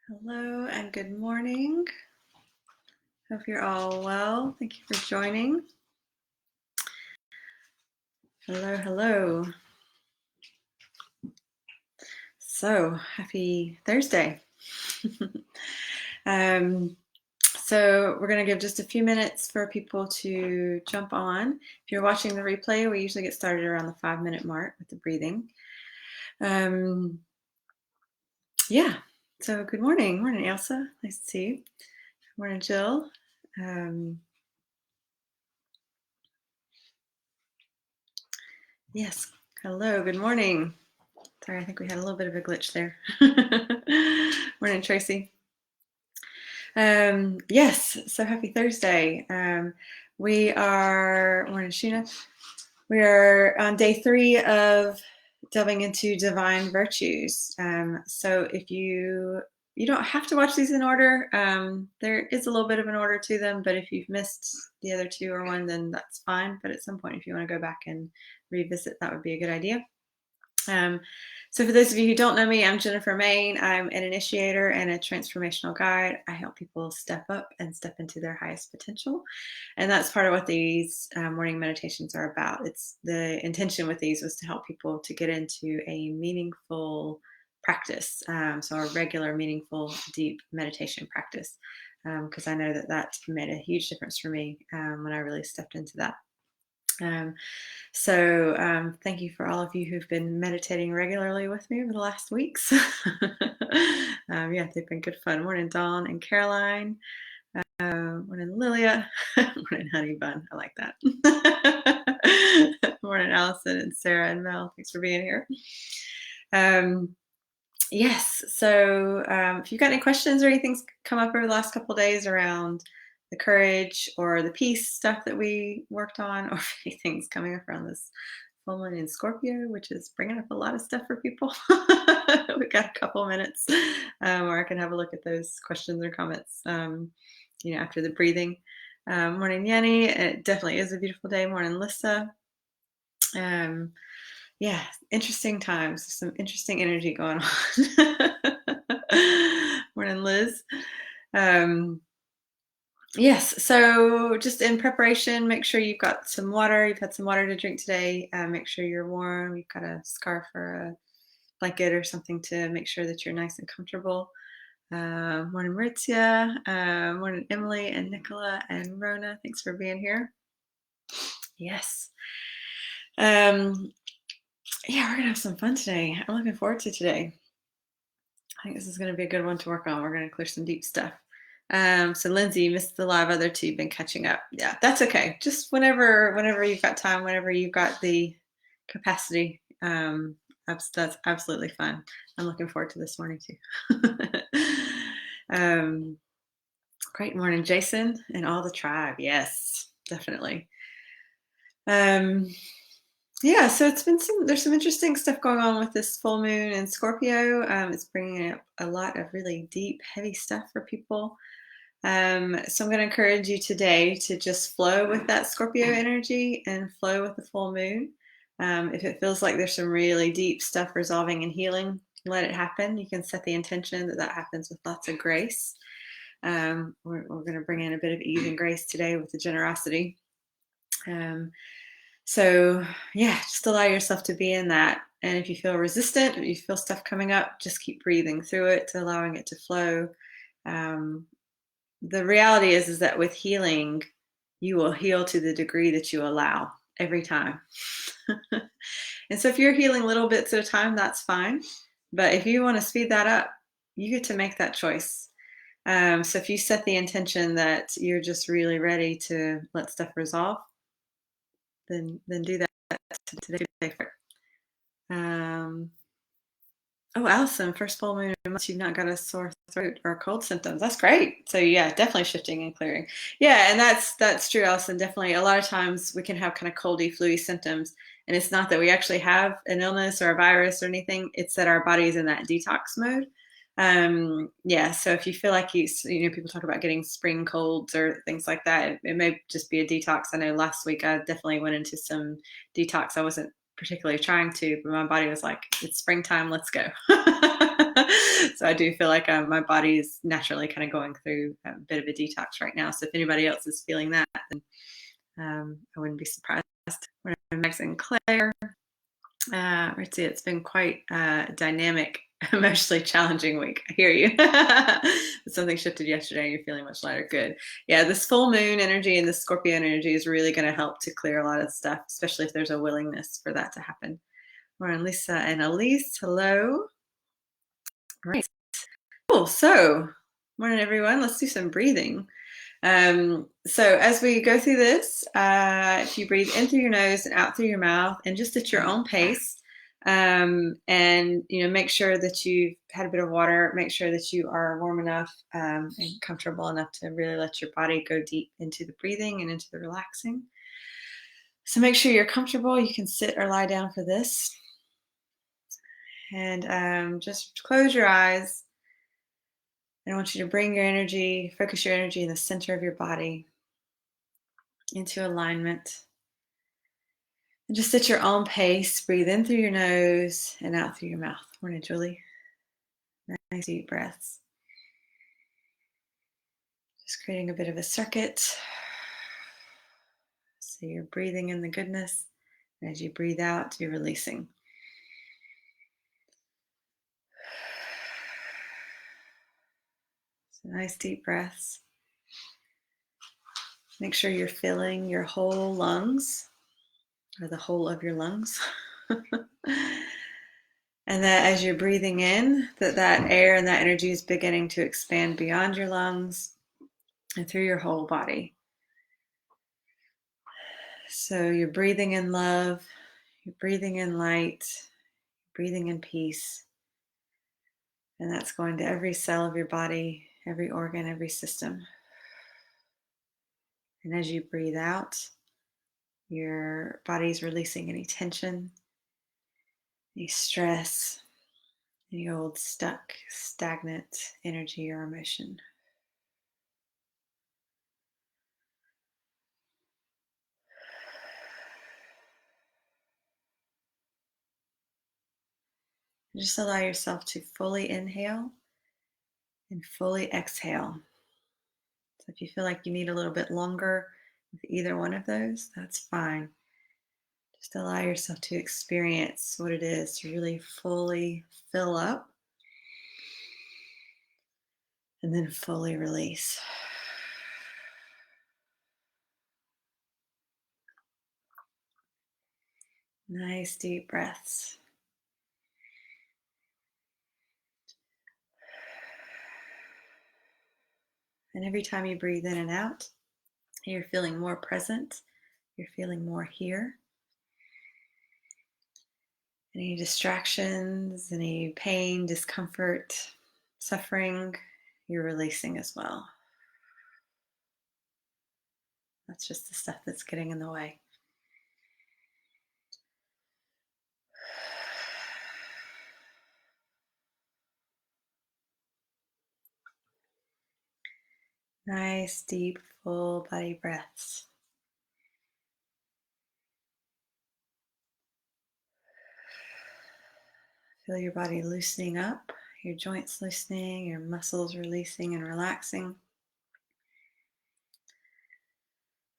Hello and good morning. Hope you're all well. Thank you for joining. Hello, hello. So happy Thursday. So we're going to give just a few minutes for people to jump on. If you're watching the replay, we usually get started around the 5-minute mark with the breathing. Yeah, so good morning. Morning, Elsa. Nice to see you. Morning, Jill. Yes, hello, good morning. Sorry, I think we had a little bit of a glitch there. Morning, Tracy. Yes, so happy Thursday. Morning, Sheena. We are on day 3 of delving into divine virtues. So if you don't have to watch these in order. There is a little bit of an order to them, but if you've missed the other 2 or 1, then that's fine. But at some point, if you want to go back and revisit, that would be a good idea. So for those of you who don't know me, I'm Jennifer Main. I'm an initiator and a transformational guide. I help people step up and step into their highest potential. And that's part of what these morning meditations are about. It's the intention with these was to help people to get into a meaningful practice. So a regular, meaningful, deep meditation practice. Because I know that made a huge difference for me when I really stepped into that. Thank you for all of you who've been meditating regularly with me over the last weeks. Yeah, they've been good fun. Morning, Dawn and Caroline. Morning, Lilia. Morning, Honey Bun. I like that. Morning, Allison and Sarah and Mel. Thanks for being here. Yes, so if you've got any questions or anything's come up over the last couple of days around the courage or the peace stuff that we worked on, or if anything's coming up around this full moon in Scorpio, which is bringing up a lot of stuff for people. We got a couple minutes where I can have a look at those questions or comments, after the breathing. Morning, Yenny. It definitely is a beautiful day. Morning, Lissa. Yeah, interesting times. Some interesting energy going on. Morning, Liz. Yes, so just in preparation, make sure you've got some water. You've had some water to drink today. Make sure you're warm. You've got a scarf or a blanket or something to make sure that you're nice and comfortable. Morning, Maritzia. Morning, Emily and Nicola and Rona. Thanks for being here. Yes. Yeah, we're going to have some fun today. I'm looking forward to today. I think this is going to be a good one to work on. We're going to clear some deep stuff. So Lindsay, you missed the live. Other 2 been catching up. Yeah, that's okay. Just whenever you've got time, whenever you've got the capacity, that's absolutely fun. I'm looking forward to this morning too. Great morning, Jason and all the tribe. Yes, definitely. Yeah, so there's some interesting stuff going on with this full moon in Scorpio. It's bringing up a lot of really deep, heavy stuff for people. So I'm going to encourage you today to just flow with that Scorpio energy and flow with the full moon. If it feels like there's some really deep stuff resolving and healing, let it happen. You can set the intention that happens with lots of grace. We're going to bring in a bit of ease and grace today with the generosity. So yeah, just allow yourself to be in that. And if you feel resistant, if you feel stuff coming up, just keep breathing through it, allowing it to flow. The reality is that with healing, you will heal to the degree that you allow every time. And so if you're healing little bits at a time, that's fine. But if you want to speed that up, you get to make that choice. So if you set the intention that you're just really ready to let stuff resolve, then do that today. Oh, Allison, first full moon unless you've not got a sore throat or cold symptoms. That's great. So yeah, definitely shifting and clearing. Yeah, and that's true, Allison. Definitely, a lot of times we can have kind of coldy, flu-y symptoms, and it's not that we actually have an illness or a virus or anything. It's that our body is in that detox mode. Yeah, so if you feel like people talk about getting spring colds or things like that, it may just be a detox. I know last week I definitely went into some detox. I wasn't particularly trying to, but my body was like, it's springtime, let's go. So I do feel like my body is naturally kind of going through a bit of a detox right now. So if anybody else is feeling that, then I wouldn't be surprised. Max and Claire, let's see, it's been quite a dynamic, emotionally challenging week. I hear you. Something shifted yesterday and you're feeling much lighter. Good. Yeah, this full moon energy and the Scorpio energy is really going to help to clear a lot of stuff, especially if there's a willingness for that to happen. We're on Lisa and Elise. Hello. All right. Cool. So, morning, everyone. Let's do some breathing. So as we go through this, if you breathe in through your nose and out through your mouth, and just at your own pace, and make sure that you've had a bit of water, make sure that you are warm enough and comfortable enough to really let your body go deep into the breathing and into the relaxing. So make sure you're comfortable. You can sit or lie down for this, and just close your eyes. I want you to bring your energy, focus your energy in the center of your body into alignment. And just at your own pace, breathe in through your nose and out through your mouth. Morning, Julie. Nice deep breaths. Just creating a bit of a circuit. So you're breathing in the goodness. And as you breathe out, you're releasing. So nice deep breaths. Make sure you're filling your whole lungs, or the whole of your lungs. And that as you're breathing in, that air and that energy is beginning to expand beyond your lungs and through your whole body. So you're breathing in love, you're breathing in light, you're breathing in peace. And that's going to every cell of your body, every organ, every system. And as you breathe out, your body's releasing any tension, any stress, any old stuck, stagnant energy or emotion. Just allow yourself to fully inhale and fully exhale. So if you feel like you need a little bit longer with either one of those, that's fine. Just allow yourself to experience what it is to really fully fill up and then fully release. Nice deep breaths. And every time you breathe in and out, you're feeling more present. You're feeling more here. Any distractions, any pain, discomfort, suffering, you're releasing as well. That's just the stuff that's getting in the way. Nice, deep, full body breaths. Feel your body loosening up, your joints loosening, your muscles releasing and relaxing.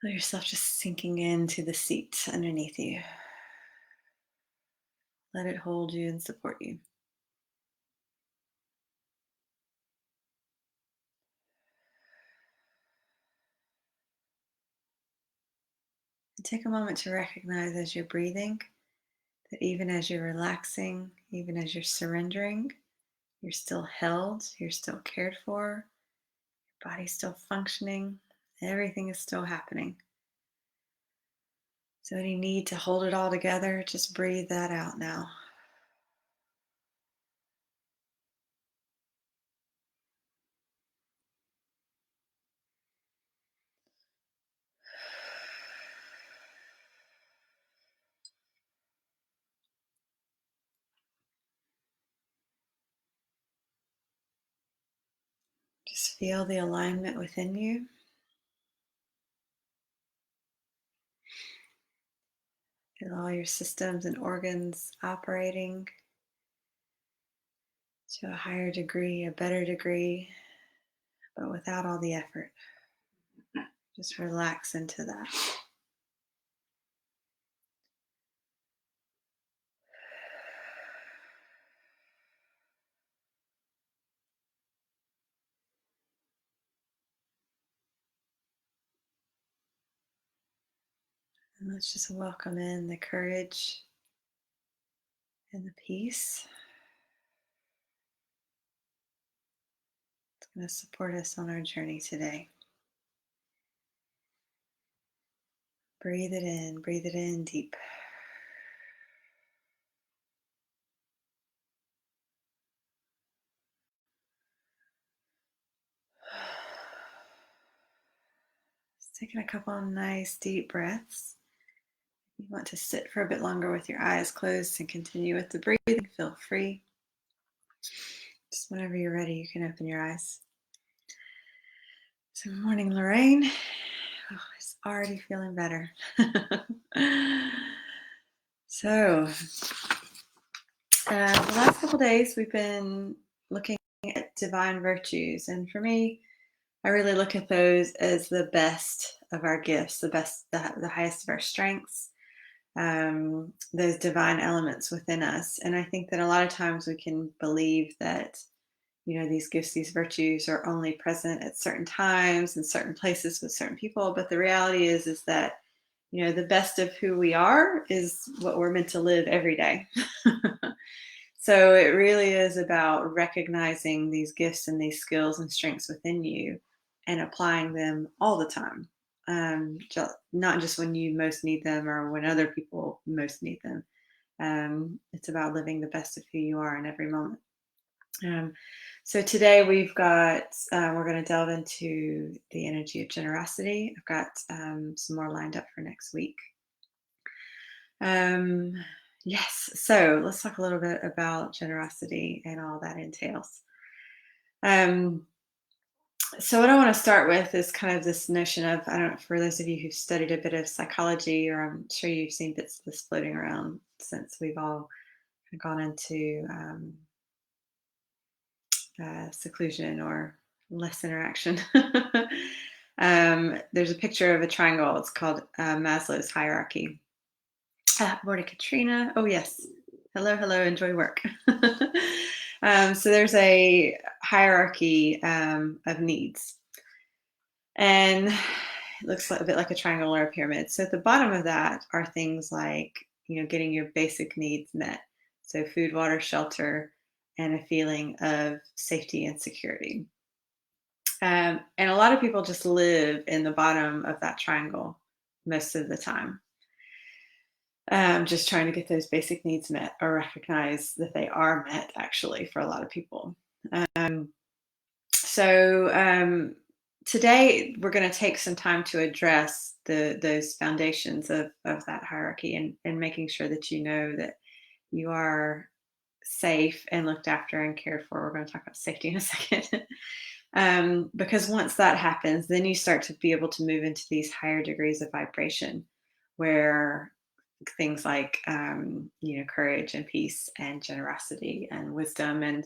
Feel yourself just sinking into the seat underneath you. Let it hold you and support you. And take a moment to recognize as you're breathing that even as you're relaxing, even as you're surrendering, you're still held, you're still cared for, your body's still functioning, everything is still happening. So any need to hold it all together, just breathe that out now. Just feel the alignment within you. Feel all your systems and organs operating. to a higher degree, a better degree, but without all the effort. Just relax into that. And let's just welcome in the courage and the peace. It's going to support us on our journey today. Breathe it in deep. Just taking a couple of nice deep breaths. If you want to sit for a bit longer with your eyes closed and continue with the breathing, feel free. Just whenever you're ready, you can open your eyes. So, good morning, Lorraine. Oh, it's already feeling better. So, the last couple days we've been looking at divine virtues, and for me, I really look at those as the best of our gifts, the highest of our strengths, those divine elements within us. And I think that a lot of times we can believe that, these gifts, these virtues are only present at certain times and certain places with certain people. But the reality is that, the best of who we are is what we're meant to live every day. So it really is about recognizing these gifts and these skills and strengths within you and applying them all the time. Not just when you most need them or when other people most need them. It's about living the best of who you are in every moment. So today we're going to delve into the energy of generosity. I've got some more lined up for next week. Yes, so let's talk a little bit about generosity and all that entails. So what I want to start with is kind of this notion of, I don't know, for those of you who've studied a bit of psychology, or I'm sure you've seen bits of this floating around since we've all gone into seclusion or less interaction. There's a picture of a triangle. It's called Maslow's hierarchy. Morning, Katrina. Oh, yes. Hello, enjoy work. So there's a hierarchy of needs. And it looks a bit like a triangle or a pyramid. So at the bottom of that are things like, getting your basic needs met. So food, water, shelter, and a feeling of safety and security. And a lot of people just live in the bottom of that triangle most of the time. Just trying to get those basic needs met or recognize that they are met, actually, for a lot of people. So today we're going to take some time to address those foundations of that hierarchy and making sure that you know that you are safe and looked after and cared for. We're going to talk about safety in a second. Because once that happens, then you start to be able to move into these higher degrees of vibration where things like courage and peace and generosity and wisdom and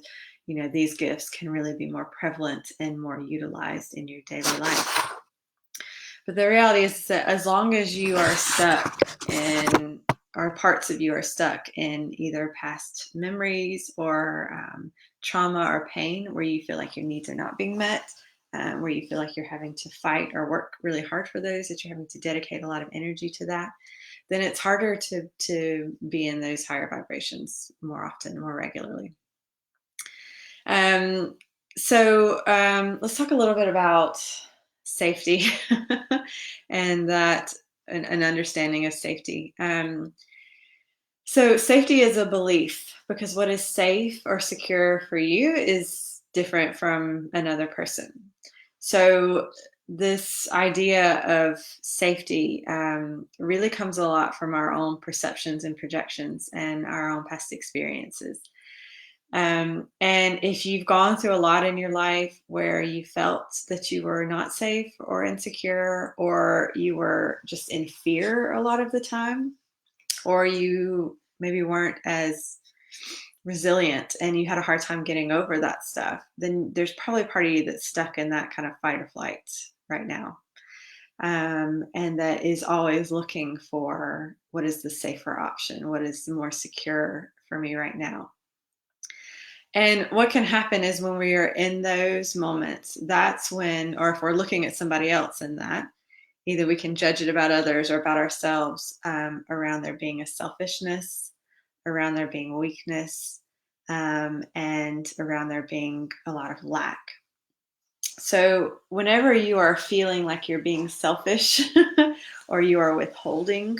these gifts can really be more prevalent and more utilized in your daily life. But the reality is that as long as you are stuck in, or parts of you are stuck in either past memories or trauma or pain where you feel like your needs are not being met, where you feel like you're having to fight or work really hard for those, that you're having to dedicate a lot of energy to that, then it's harder to be in those higher vibrations more often, more regularly. So let's talk a little bit about safety and that an understanding of safety. So safety is a belief, because what is safe or secure for you is different from another person. So this idea of safety really comes a lot from our own perceptions and projections and our own past experiences. And if you've gone through a lot in your life where you felt that you were not safe or insecure, or you were just in fear a lot of the time, or you maybe weren't as resilient and you had a hard time getting over that stuff, then there's probably a part of you that's stuck in that kind of fight or flight right now. And that is always looking for what is the safer option, what is more secure for me right now. And what can happen is when we are in those moments, that's when, or if we're looking at somebody else in that, either we can judge it about others or about ourselves, around there being a selfishness, around there being weakness, and around there being a lot of lack. So, whenever you are feeling like you're being selfish or you are withholding,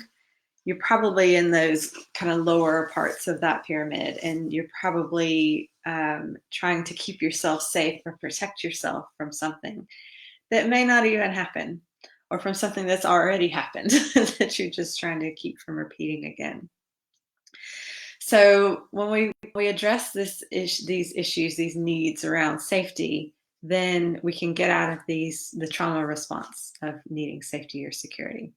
you're probably in those kind of lower parts of that pyramid, and you're probably trying to keep yourself safe or protect yourself from something that may not even happen, or from something that's already happened that you're just trying to keep from repeating again. So when we address these issues, these needs around safety, then we can get out of the trauma response of needing safety or security.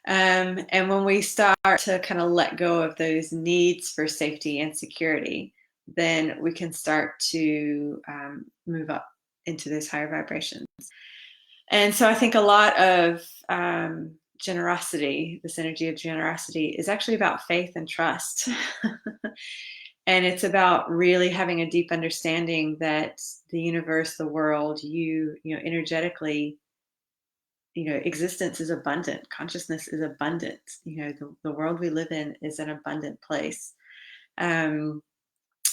And when we start to kind of let go of those needs for safety and security, then we can start to move up into those higher vibrations. And so I think a lot of generosity, this energy of generosity, is actually about faith and trust. And it's about really having a deep understanding that the universe, the world, energetically, existence is abundant. Consciousness is abundant. The world we live in is an abundant place. Um,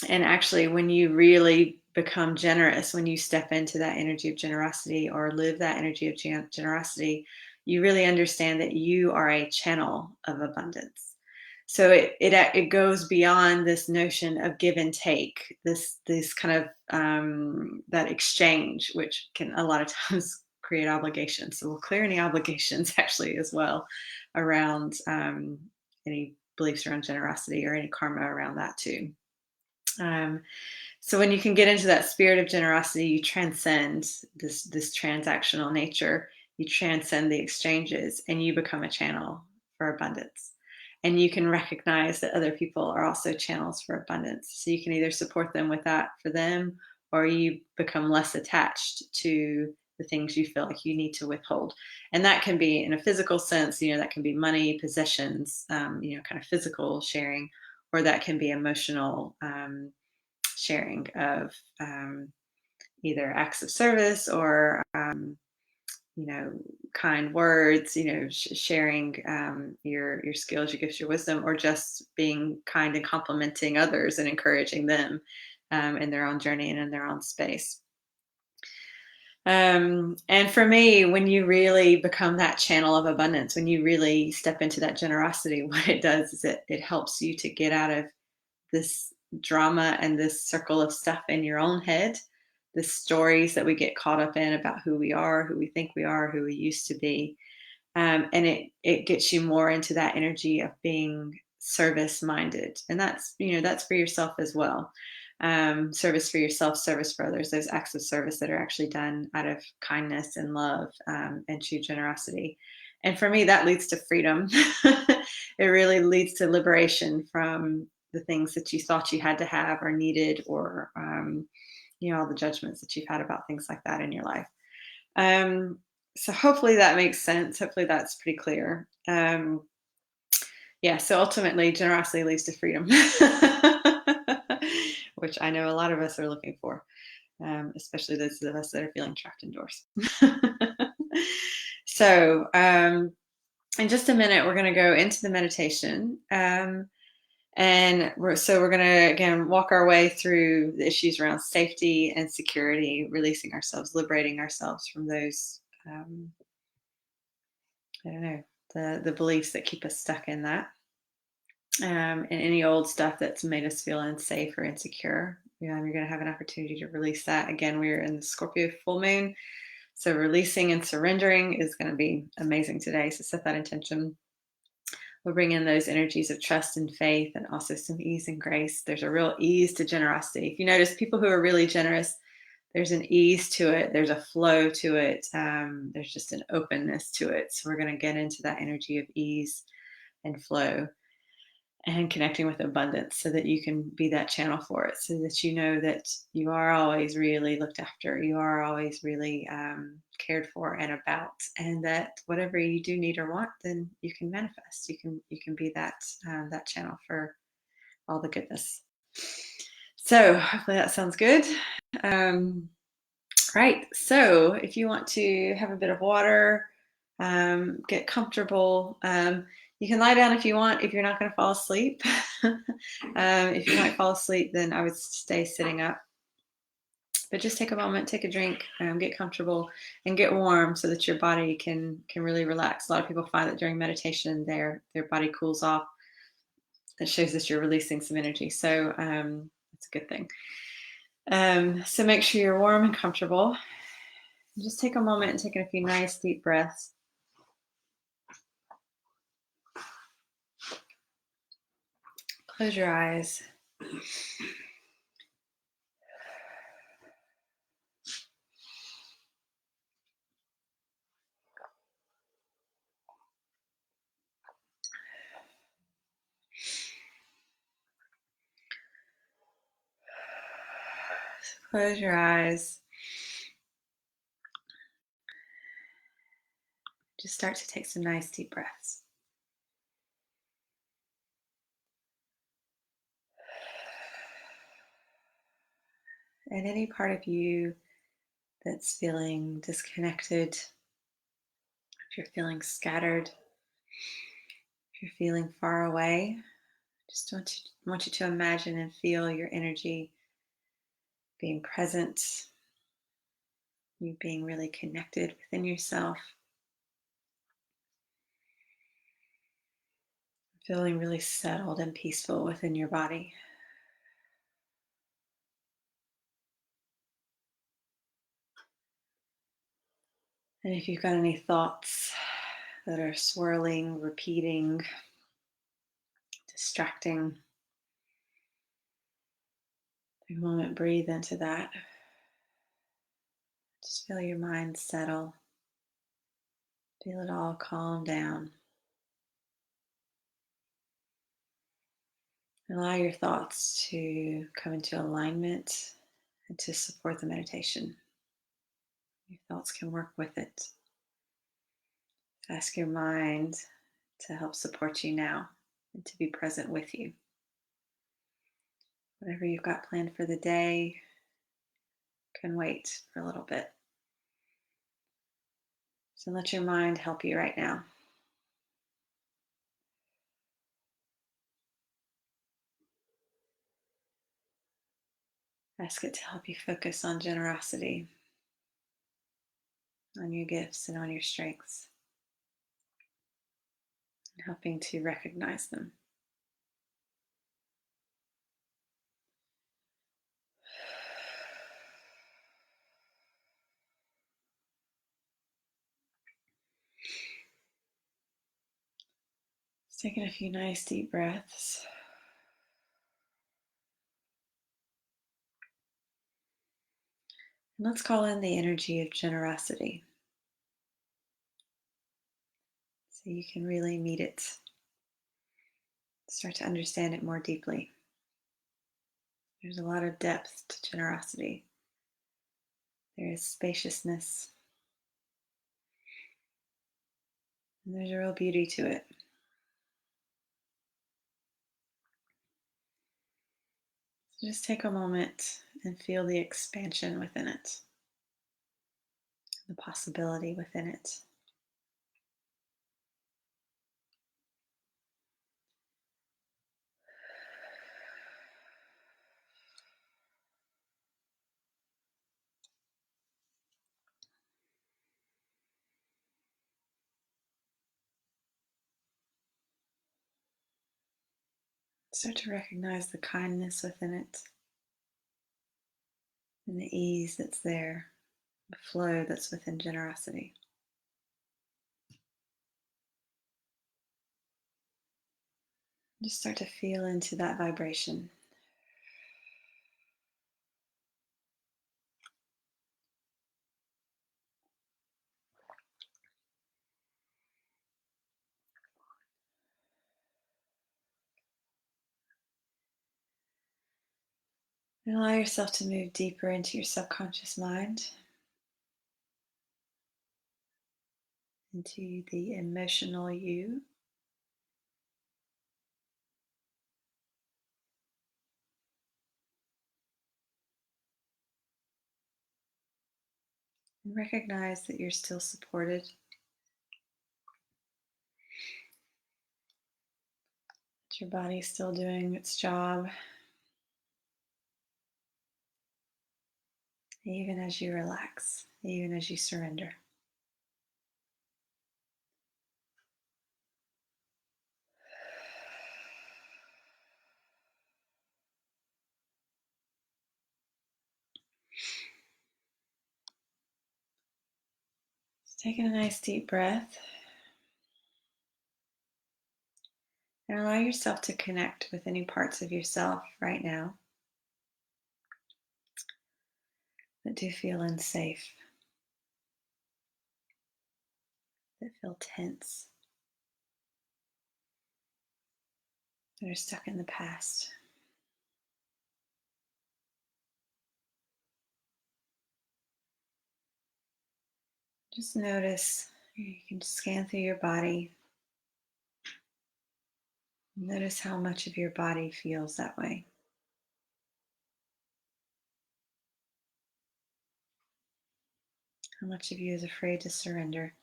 and actually, when you really become generous, when you step into that energy of generosity or live that energy of generosity, you really understand that you are a channel of abundance. So it goes beyond this notion of give and take, this kind of that exchange, which can a lot of times create obligations. So we'll clear any obligations actually as well around any beliefs around generosity or any karma around that too. So when you can get into that spirit of generosity, you transcend this transactional nature. You transcend the exchanges, and you become a channel for abundance. And you can recognize that other people are also channels for abundance. So you can either support them with that for them, or you become less attached to the things you feel like you need to withhold. And that can be in a physical sense, that can be money, possessions, kind of physical sharing, or that can be emotional sharing of either acts of service or kind words, sharing your skills, your gifts, your wisdom, or just being kind and complimenting others and encouraging them in their own journey and in their own space. And for me, when you really become that channel of abundance, when you really step into that generosity, what it does is it helps you to get out of this drama and this circle of stuff in your own head, the stories that we get caught up in about who we are, who we think we are, who we used to be. And it gets you more into that energy of being service minded. And that's for yourself as well. Service for yourself, service for others, those acts of service that are actually done out of kindness and love, and true generosity. And for me, that leads to freedom. It really leads to liberation from the things that you thought you had to have or needed, or all the judgments that you've had about things like that in your life. So hopefully that makes sense. Hopefully that's pretty clear. So ultimately, generosity leads to freedom, which I know a lot of us are looking for, especially those of us that are feeling trapped indoors. So in just a minute, we're going to go into the meditation. And we're going to, again, walk our way through the issues around safety and security, releasing ourselves, liberating ourselves from those, the beliefs that keep us stuck in that. And any old stuff that's made us feel unsafe or insecure. You're going to have an opportunity to release that. Again, we're in the Scorpio full moon. So releasing and surrendering is going to be amazing today. So set that intention. We'll bring in those energies of trust and faith, and also some ease and grace. There's a real ease to generosity. If you notice, people who are really generous, there's an ease to it. There's a flow to it. There's just an openness to it. So we're going to get into that energy of ease and flow. and connecting with abundance so that you can be that channel for it, so that you know that you are always really looked after, you are always really cared for and about, and that whatever you do need or want, then you can manifest. You can be that channel for all the goodness. So hopefully that sounds good. Right. So if you want to have a bit of water, get comfortable. You can lie down if you want, if you're not going to fall asleep. If you might fall asleep, then I would stay sitting up. But just take a moment, take a drink, get comfortable, and get warm so that your body can really relax. A lot of people find that during meditation, their body cools off. It shows that you're releasing some energy. So it's a good thing. So make sure you're warm and comfortable. Just take a moment and take a few nice deep breaths. Close your eyes. Close your eyes. Just start to take some nice deep breaths. And any part of you that's feeling disconnected, if you're feeling scattered, if you're feeling far away, just want you to imagine and feel your energy being present, you being really connected within yourself, feeling really settled and peaceful within your body. And if you've got any thoughts that are swirling, repeating, distracting, take a moment, breathe into that. Just feel your mind settle. Feel it all calm down. Allow your thoughts to come into alignment and to support the meditation. Your thoughts can work with it. Ask your mind to help support you now and to be present with you. Whatever you've got planned for the day can wait for a little bit. So let your mind help you right now. Ask it to help you focus on generosity, on your gifts and on your strengths, and helping to recognize them. Just taking a few nice deep breaths. And let's call in the energy of generosity so you can really meet it. Start to understand it more deeply. There's a lot of depth to generosity. There is spaciousness. And there's a real beauty to it. So just take a moment and feel the expansion within it, the possibility within it. Start to recognize the kindness within it and the ease that's there, the flow that's within generosity. Just start to feel into that vibration. And allow yourself to move deeper into your subconscious mind, into the emotional you. And recognize that you're still supported, that your body's still doing its job, even as you relax, even as you surrender. Just taking a nice deep breath. And allow yourself to connect with any parts of yourself right now that do feel unsafe, that feel tense, that are stuck in the past. Just notice, you can scan through your body. Notice how much of your body feels that way. How much of you is afraid to surrender?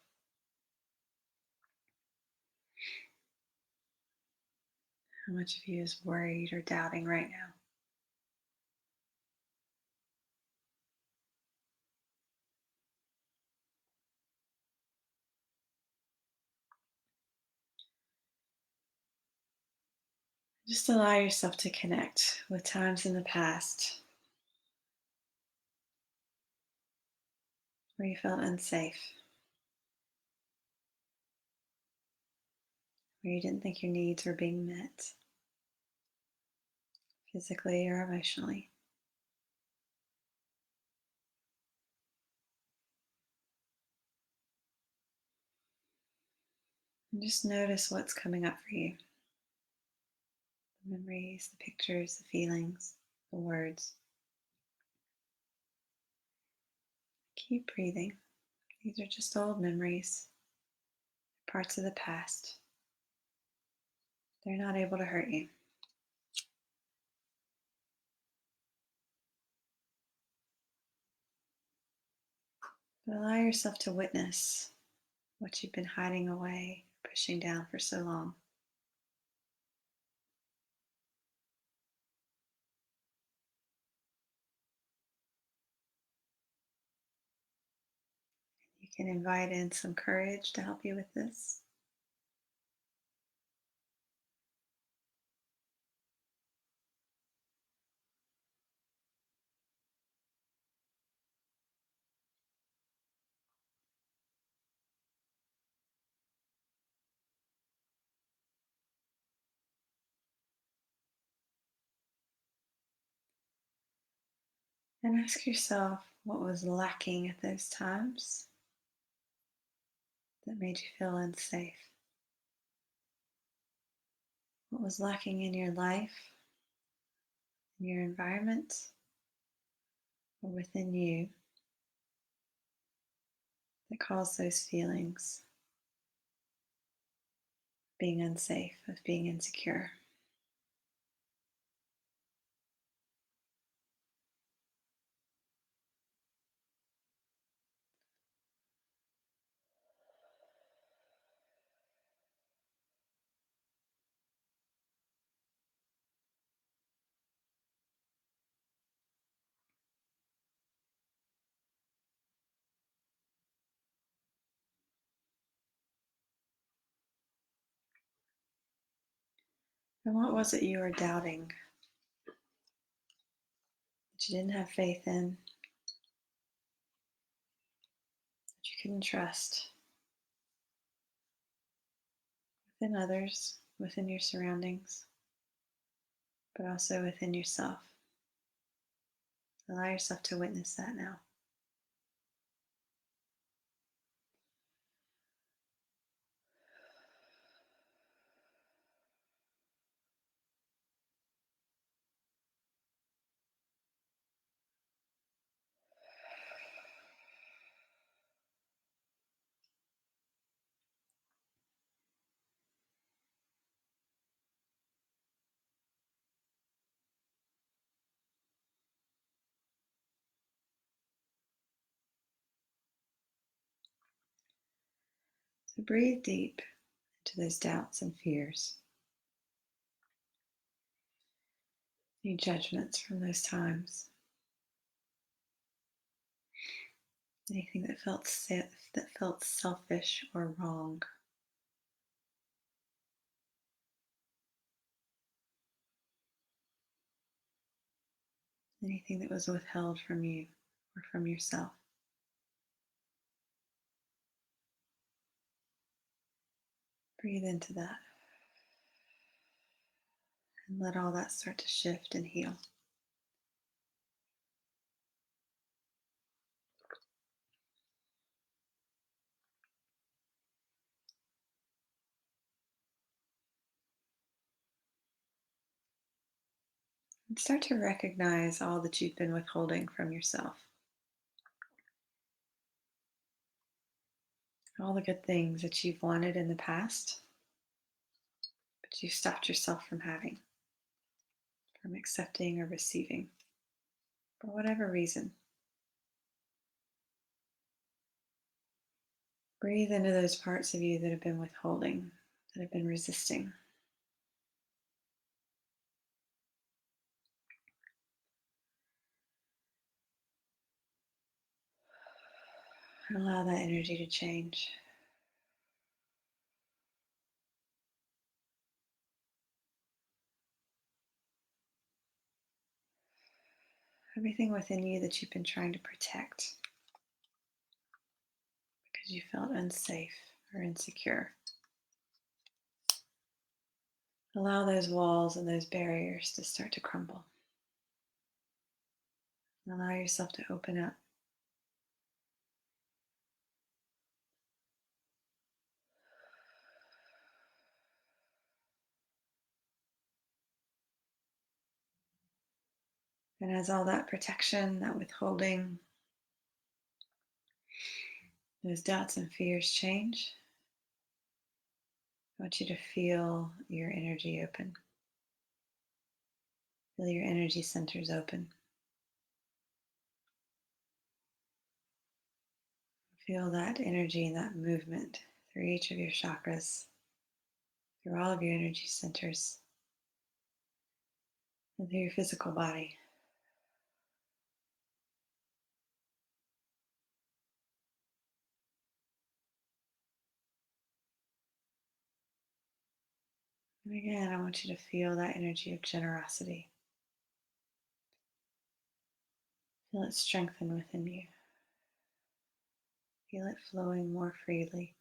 How much of you is worried or doubting right now? Just allow yourself to connect with times in the past where you felt unsafe, where you didn't think your needs were being met, physically or emotionally. And just notice what's coming up for you. The memories, the pictures, the feelings, the words. Keep breathing. These are just old memories, parts of the past. They're not able to hurt you. But allow yourself to witness what you've been hiding away, pushing down for so long. You can invite in some courage to help you with this. And ask yourself what was lacking at those times that made you feel unsafe. What was lacking in your life, in your environment, or within you that caused those feelings of being unsafe, of being insecure. And what was it you were doubting, that you didn't have faith in, that you couldn't trust within others, within your surroundings, but also within yourself? Allow yourself to witness that now. So breathe deep into those doubts and fears, any judgments from those times, anything that felt selfish or wrong. Anything that was withheld from you or from yourself. Breathe into that and let all that start to shift and heal. And start to recognize all that you've been withholding from yourself. All the good things that you've wanted in the past, but you stopped yourself from having, from accepting or receiving, for whatever reason. Breathe into those parts of you that have been withholding, that have been resisting. And allow that energy to change. Everything within you that you've been trying to protect because you felt unsafe or insecure. Allow those walls and those barriers to start to crumble. And allow yourself to open up. And as all that protection, that withholding, those doubts and fears change, I want you to feel your energy open. Feel your energy centers open. Feel that energy and that movement through each of your chakras, through all of your energy centers, and through your physical body. And again, I want you to feel that energy of generosity. Feel it strengthen within you. Feel it flowing more freely.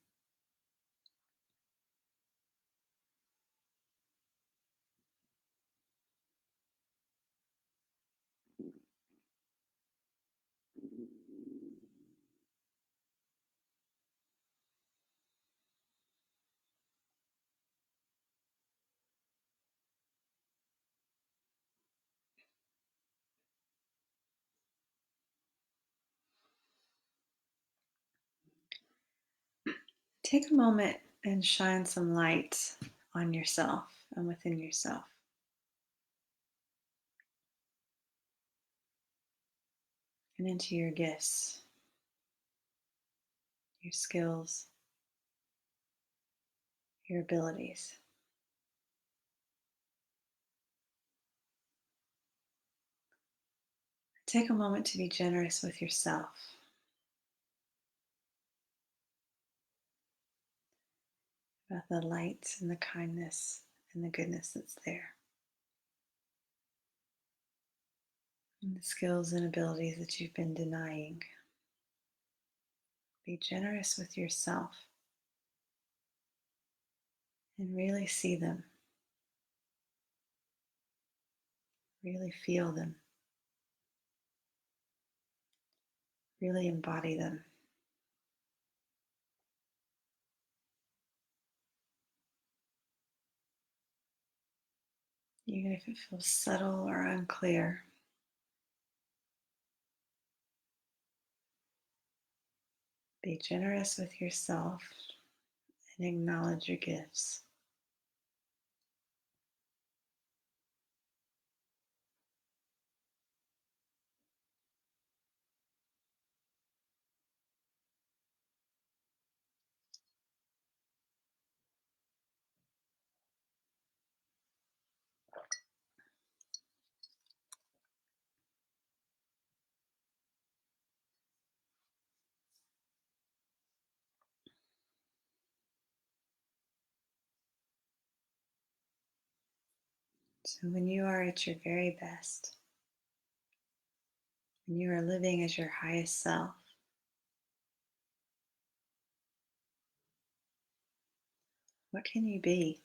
Take a moment and shine some light on yourself and within yourself. And into your gifts, your skills, your abilities. Take a moment to be generous with yourself. About the light and the kindness and the goodness that's there. And the skills and abilities that you've been denying. Be generous with yourself and really see them. Really feel them. Really embody them. Even if it feels subtle or unclear. Be generous with yourself and acknowledge your gifts. So when you are at your very best, when you are living as your highest self, what can you be?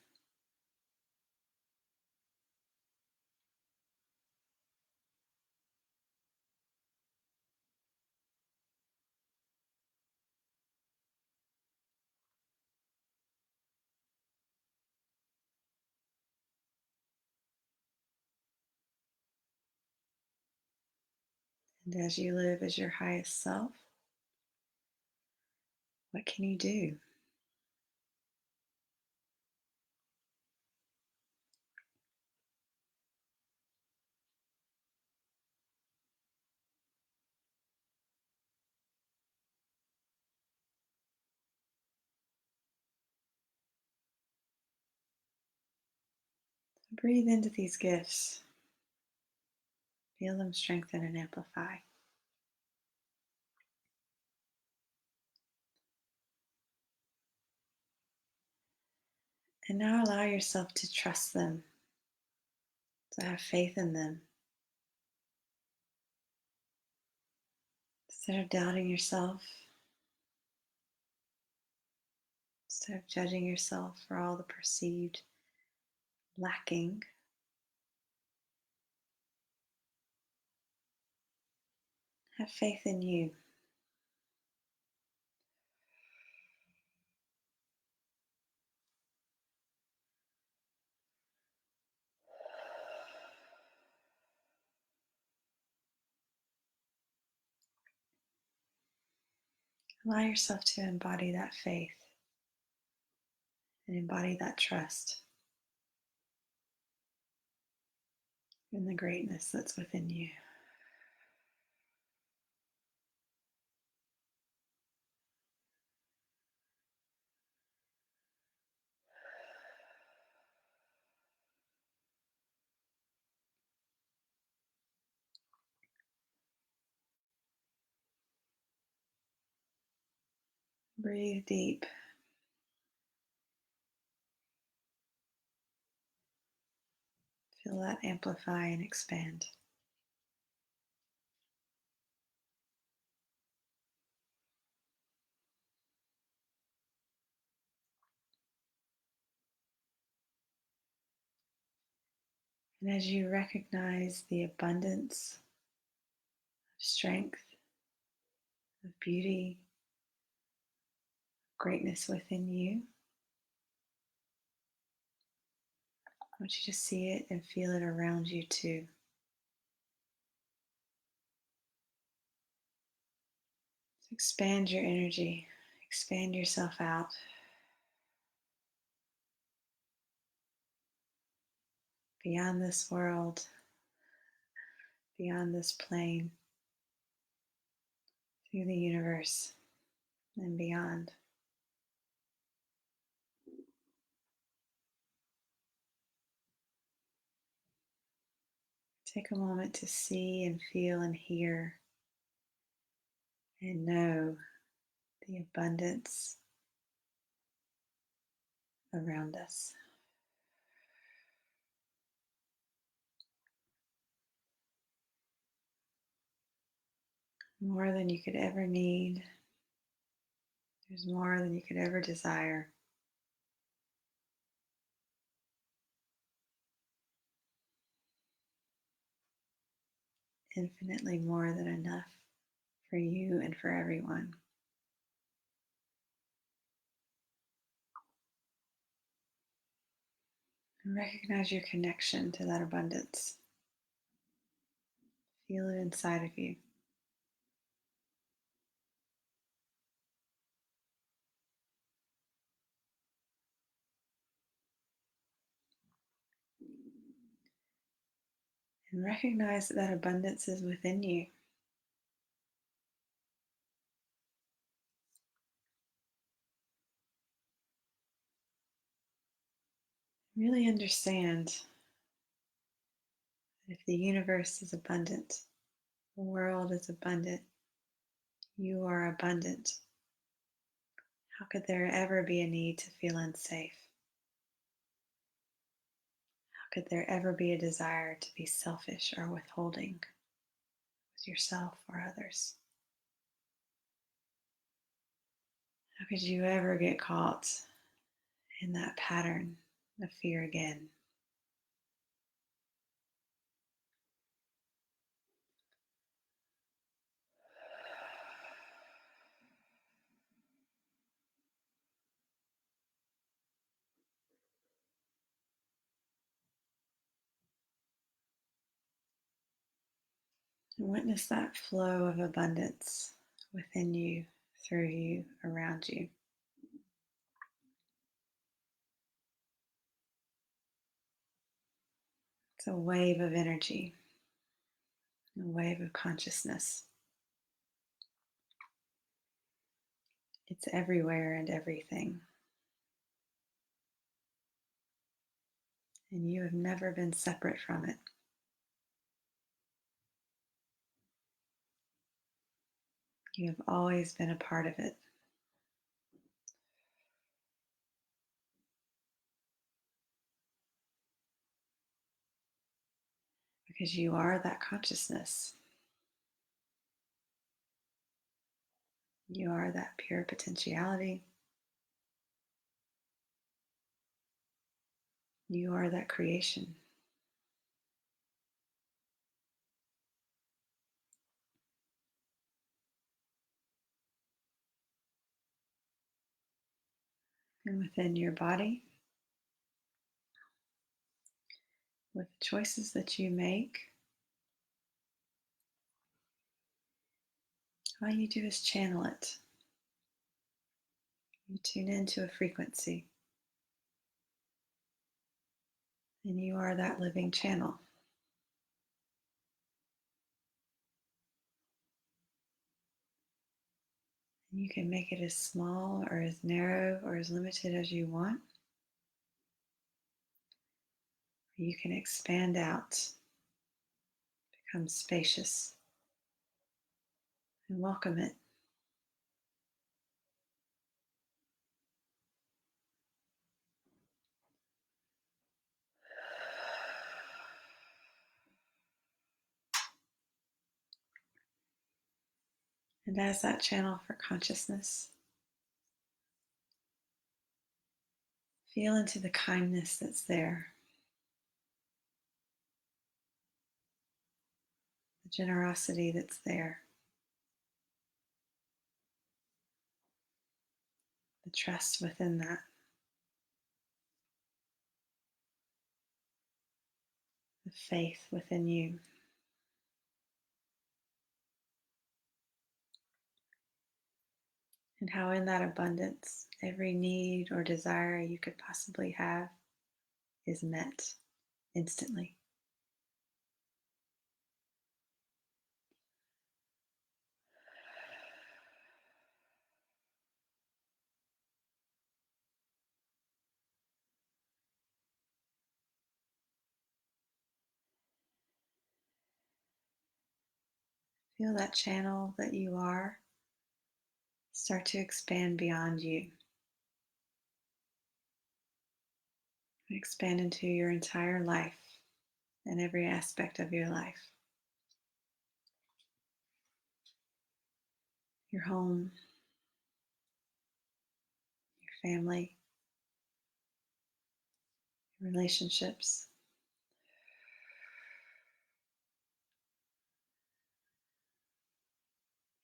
And as you live as your highest self, what can you do? Breathe into these gifts. Feel them strengthen and amplify. And now allow yourself to trust them, to have faith in them. Instead of doubting yourself, instead of judging yourself for all the perceived lacking, have faith in you. Allow yourself to embody that faith and embody that trust in the greatness that's within you. Breathe deep. Feel that amplify and expand. And as you recognize the abundance of strength, of beauty, greatness within you, I want you to see it and feel it around you too. So expand your energy, expand yourself out. Beyond this world, beyond this plane, through the universe and beyond. Take a moment to see and feel and hear and know the abundance around us. More than you could ever need. There's more than you could ever desire. Infinitely more than enough for you and for everyone. And recognize your connection to that abundance. Feel it inside of you. And recognize that that abundance is within you. Really understand that if the universe is abundant, the world is abundant, you are abundant. How could there ever be a need to feel unsafe? How Could there ever be a desire to be selfish or withholding with yourself or others? How could you ever get caught in that pattern of fear again? And witness that flow of abundance within you, through you, around you. It's a wave of energy, a wave of consciousness. It's everywhere and everything. And you have never been separate from it. You have always been a part of it. Because you are that consciousness. You are that pure potentiality. You are that creation. And within your body, with the choices that you make, all you do is channel it. You tune into a frequency, and you are that living channel. And you can make it as small or as narrow or as limited as you want. You can expand out, become spacious, and welcome it. And as that channel for consciousness, feel into the kindness that's there, the generosity that's there, the trust within that, the faith within you. And how in that abundance, every need or desire you could possibly have is met instantly. Feel that channel that you are start to expand beyond you. Expand into your entire life and every aspect of your life. Your home, your family, your relationships,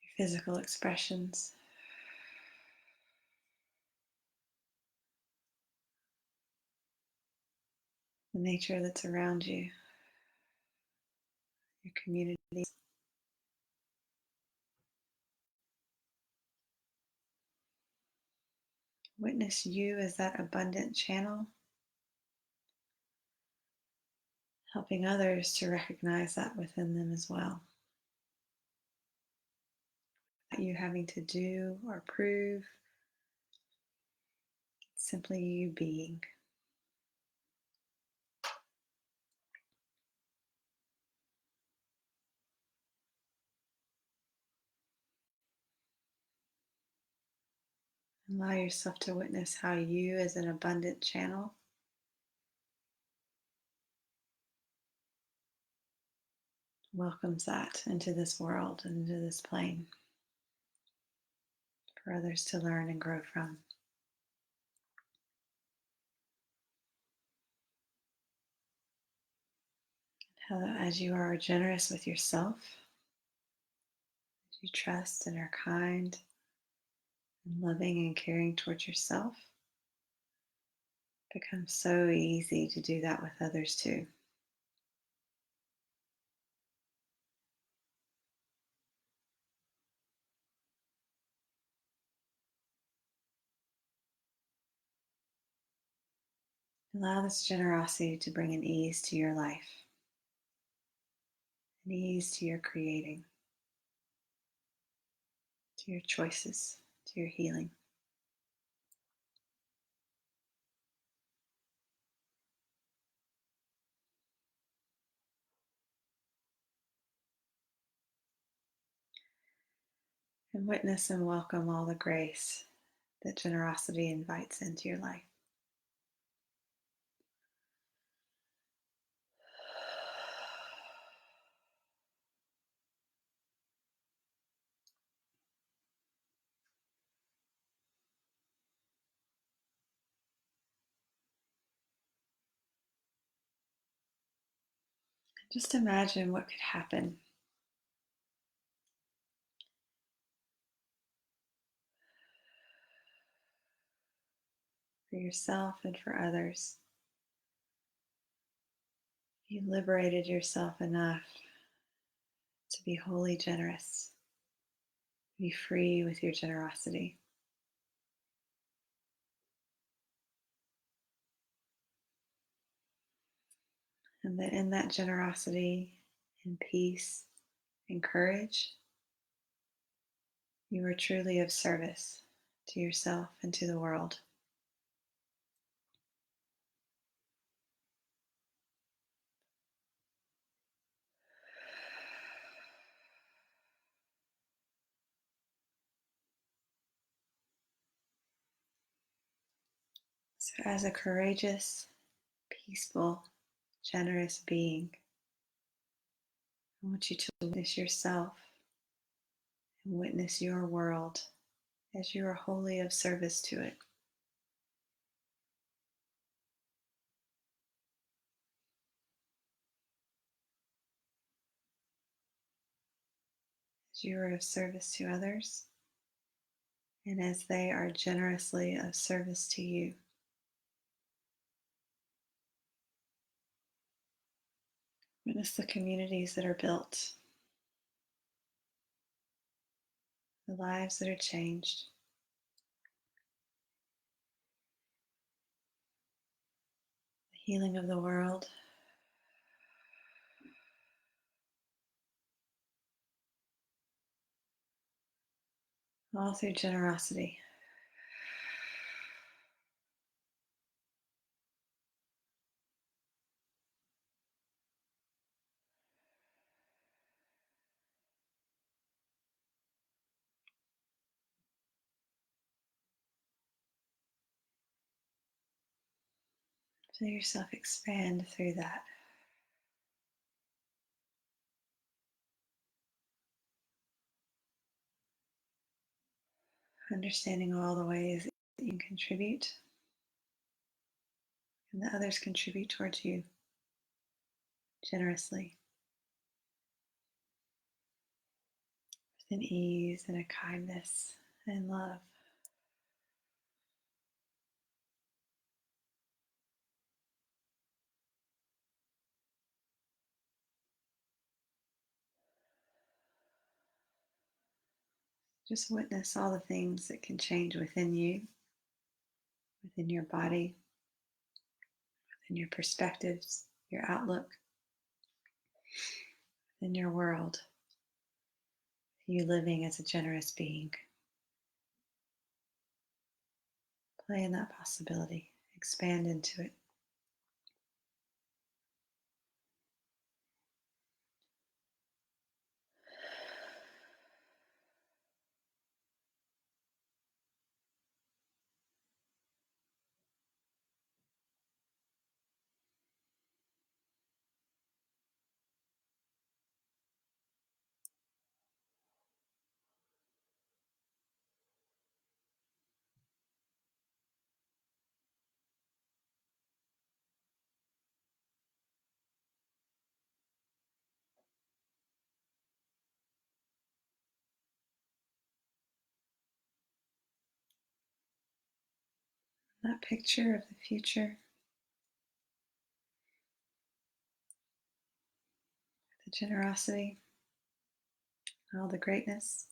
your physical expressions, the nature that's around you, your community. Witness you as that abundant channel, helping others to recognize that within them as well. Not you having to do or prove, simply you being. Allow yourself to witness how you, as an abundant channel, welcomes that into this world and into this plane for others to learn and grow from. How, as you are generous with yourself, as you trust and are kind and loving and caring towards yourself, it becomes so easy to do that with others too. Allow this generosity to bring an ease to your life, an ease to your creating, to your choices, to your healing. And witness and welcome all the grace that generosity invites into your life. Just imagine what could happen for yourself and for others. You liberated yourself enough to be wholly generous, be free with your generosity. And that in that generosity and peace and courage, you are truly of service to yourself and to the world. So, as a courageous, peaceful, generous being, I want you to witness yourself and witness your world as you are wholly of service to it. As you are of service to others, and as they are generously of service to you. Witness the communities that are built, the lives that are changed, the healing of the world. All through generosity. Feel yourself expand through that. Understanding all the ways that you can contribute and that others contribute towards you generously, with an ease and a kindness and love. Just witness all the things that can change within you, within your body, within your perspectives, your outlook, within your world. You living as a generous being. Play in that possibility, expand into it. that picture of the future, the generosity, all the greatness.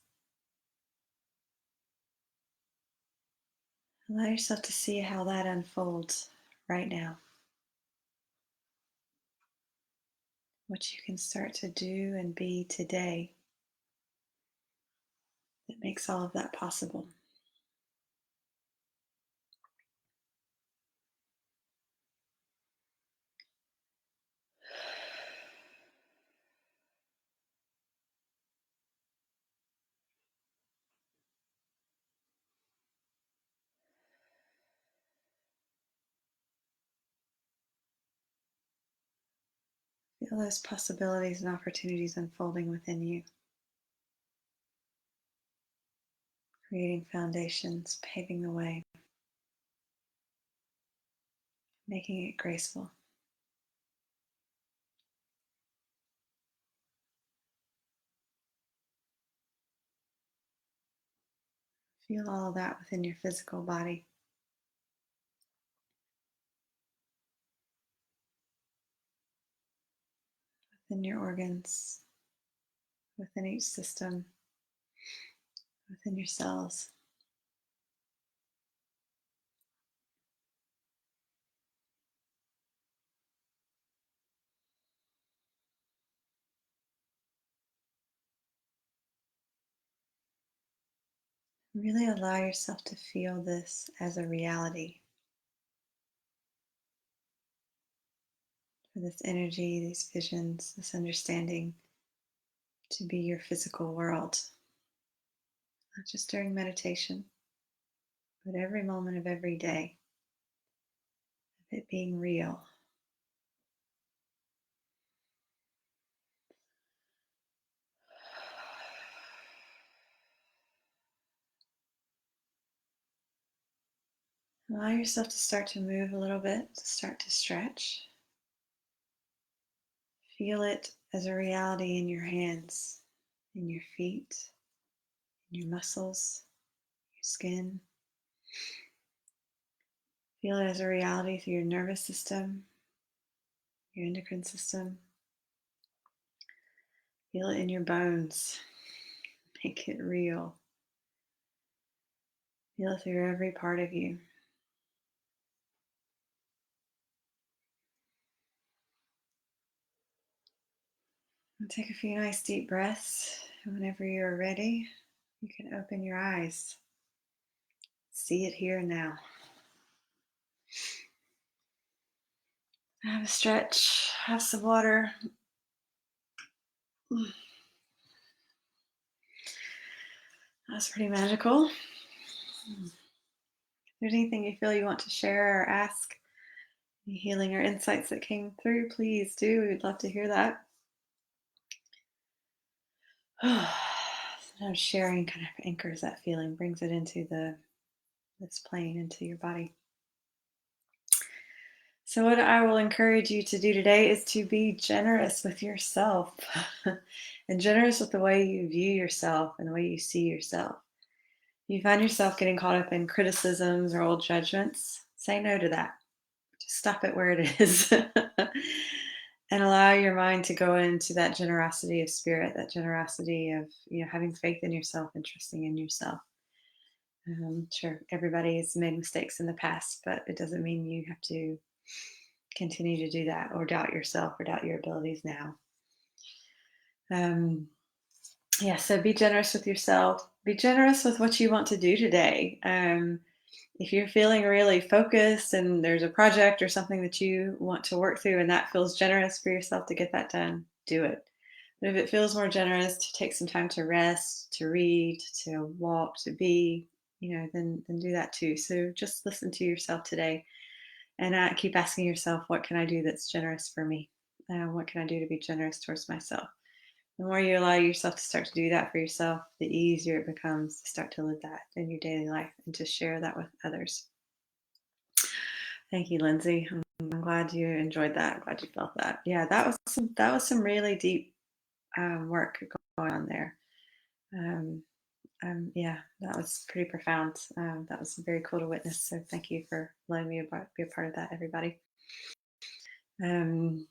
Allow yourself to see how that unfolds right now. What you can start to do and be today that makes all of that possible. Feel those possibilities and opportunities unfolding within you, creating foundations, paving the way, making it graceful. Feel all of that within your physical body, within your organs, within each system, within your cells. Really allow yourself to feel this as a reality. For this energy, these visions, this understanding to be your physical world. Not just during meditation, but every moment of every day, of it being real. Allow yourself to start to move a little bit, to start to stretch. Feel it as a reality in your hands, in your feet, in your muscles, your skin. Feel it as a reality through your nervous system, your endocrine system. Feel it in your bones. Make it real. Feel it through every part of you. And take a few nice deep breaths. And whenever you're ready, you can open your eyes. See it here and now. Have a stretch, have some water. That's pretty magical. If there's anything you feel you want to share or ask, any healing or insights that came through, please do. We'd love to hear that. Sometimes sharing kind of anchors that feeling, brings it into this plane, into your body. So, what I will encourage you to do today is to be generous with yourself and generous with the way you view yourself and the way you see yourself. If you find yourself getting caught up in criticisms or old judgments, say no to that. Just stop it where it is and allow your mind to go into that generosity of spirit, that generosity of having faith in yourself and trusting in yourself. Sure, everybody's made mistakes in the past, but it doesn't mean you have to continue to do that or doubt yourself or doubt your abilities now. So be generous with yourself. Be generous with what you want to do today. If you're feeling really focused and there's a project or something that you want to work through and that feels generous for yourself to get that done, do it. But if it feels more generous to take some time to rest, to read, to walk, to be, then do that too. So just listen to yourself today and keep asking yourself, what can I do that's generous for me? What can I do to be generous towards myself? The more you allow yourself to start to do that for yourself, the easier it becomes to start to live that in your daily life and to share that with others. Thank you, Lindsay. I'm glad you enjoyed that. I'm glad you felt that. Yeah, that was some really deep work going on there. Yeah, that was pretty profound. That was very cool to witness. So thank you for letting me be a part of that, everybody. Um,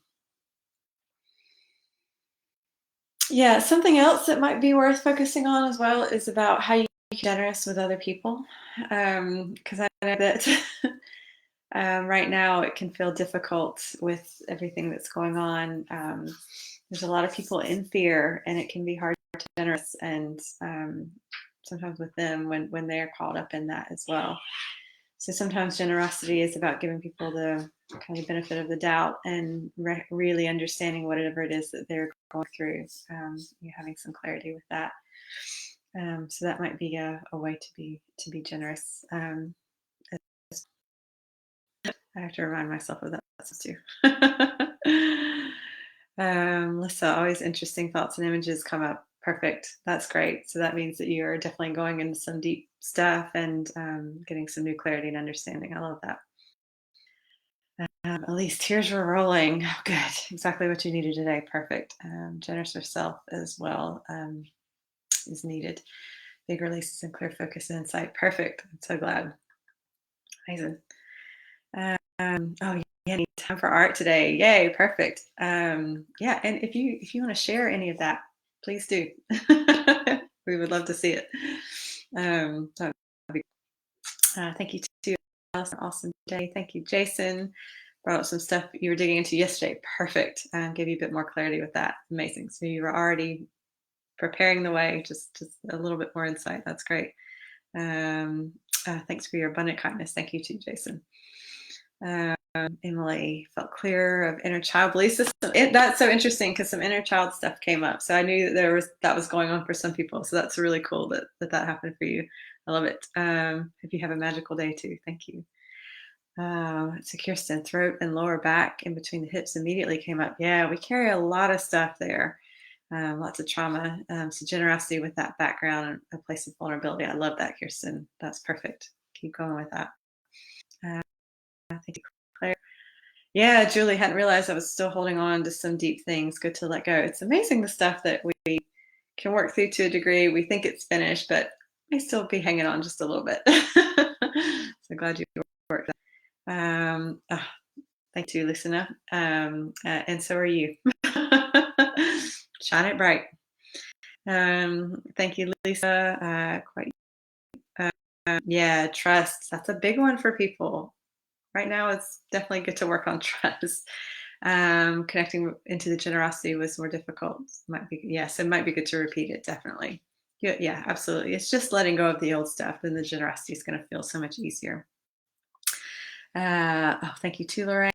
yeah, something else that might be worth focusing on as well is about how you can be generous with other people. Because I know that right now it can feel difficult with everything that's going on. There's a lot of people in fear, and it can be hard to be generous, and sometimes with them when they're caught up in that as well. So sometimes generosity is about giving people the kind of benefit of the doubt and really understanding whatever it is that they're going through. You're having some clarity with that. So that might be a way to be generous. I have to remind myself of that too. Lisa, always interesting thoughts and images come up. Perfect. That's great. So that means that you're definitely going into some deep stuff and getting some new clarity and understanding. I love that. Elise, tears were rolling. Oh, good. Exactly what you needed today. Perfect. Generous herself as well is needed. Big releases and clear focus and insight. Perfect. I'm so glad. Amazing. Oh yeah, time for art today. Yay, perfect. Yeah, and if you want to share any of that, please do. We would love to see it. That would be, thank you too. Awesome day. Thank you, Jason. Brought up some stuff you were digging into yesterday. Perfect. Gave you a bit more clarity with that. Amazing. So you were already preparing the way, just a little bit more insight. That's great. Thanks for your abundant kindness. Thank you too, Jason. Emily felt clear of inner child belief system. That's so interesting because some inner child stuff came up. So I knew that that was going on for some people. So that's really cool that happened for you. I love it. Hope you have a magical day too. Thank you. So Kirsten, throat and lower back in between the hips immediately came up. Yeah, we carry a lot of stuff there. Lots of trauma. So generosity with that background and a place of vulnerability. I love that, Kirsten. That's perfect. Keep going with that. Thank you, Claire. Yeah, Julie, hadn't realized I was still holding on to some deep things. Good to let go. It's amazing the stuff that we can work through to a degree. We think it's finished, but may still be hanging on just a little bit. So glad you worked that. Thank you, listener. And so are you. Shine it bright. Thank you, Lisa. Yeah, trust. That's a big one for people. Right now, it's definitely good to work on trust. Connecting into the generosity was more difficult. Might be, yes, it might be good to repeat it. Definitely. Yeah, absolutely. It's just letting go of the old stuff, and the generosity is going to feel so much easier. Thank you too, Lorraine.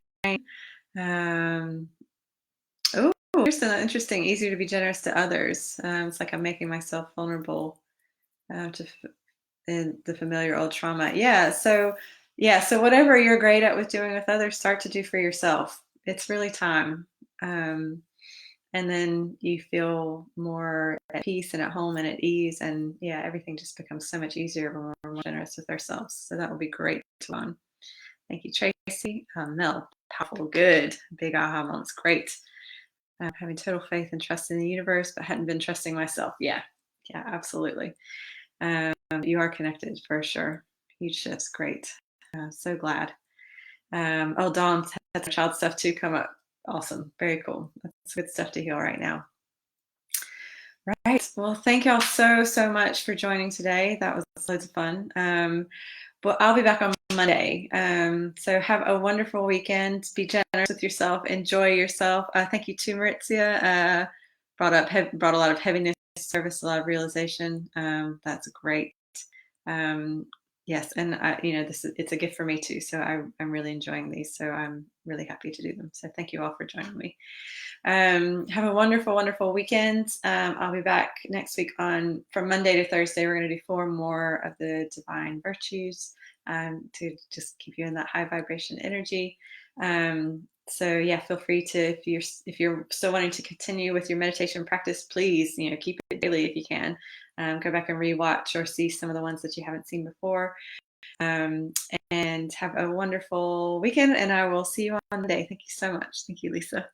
Here's an interesting. Easier to be generous to others. It's like I'm making myself vulnerable to in the familiar old trauma. So whatever you're great at with doing with others, start to do for yourself. It's really time. And then you feel more at peace and at home and at ease, and everything just becomes so much easier when we're more generous with ourselves. So that will be great to on. Thank you, Tracy. Mel, powerful, good, big aha moments, great. Having total faith and trust in the universe, but hadn't been trusting myself. Yeah, absolutely. You are connected for sure. Huge shifts, great. So glad. Dawn had some child stuff too come up. Awesome, very cool. That's good stuff to heal right now. Right. Well, thank y'all so much for joining today. That was loads of fun. But I'll be back on Monday. So have a wonderful weekend. Be generous with yourself. Enjoy yourself. Thank you to Maritzia. Brought a lot of heaviness, service, a lot of realization. That's great. Yes, and it's a gift for me too. So I'm really enjoying these. So I'm really happy to do them. So thank you all for joining me. Have a wonderful, wonderful weekend. I'll be back next week from Monday to Thursday. We're going to do 4 more of the divine virtues to just keep you in that high vibration energy. So feel free to, if you're still wanting to continue with your meditation practice, please, keep it daily if you can. Go back and rewatch or see some of the ones that you haven't seen before. And have a wonderful weekend, and I will see you on Monday. Thank you so much. Thank you, Lisa.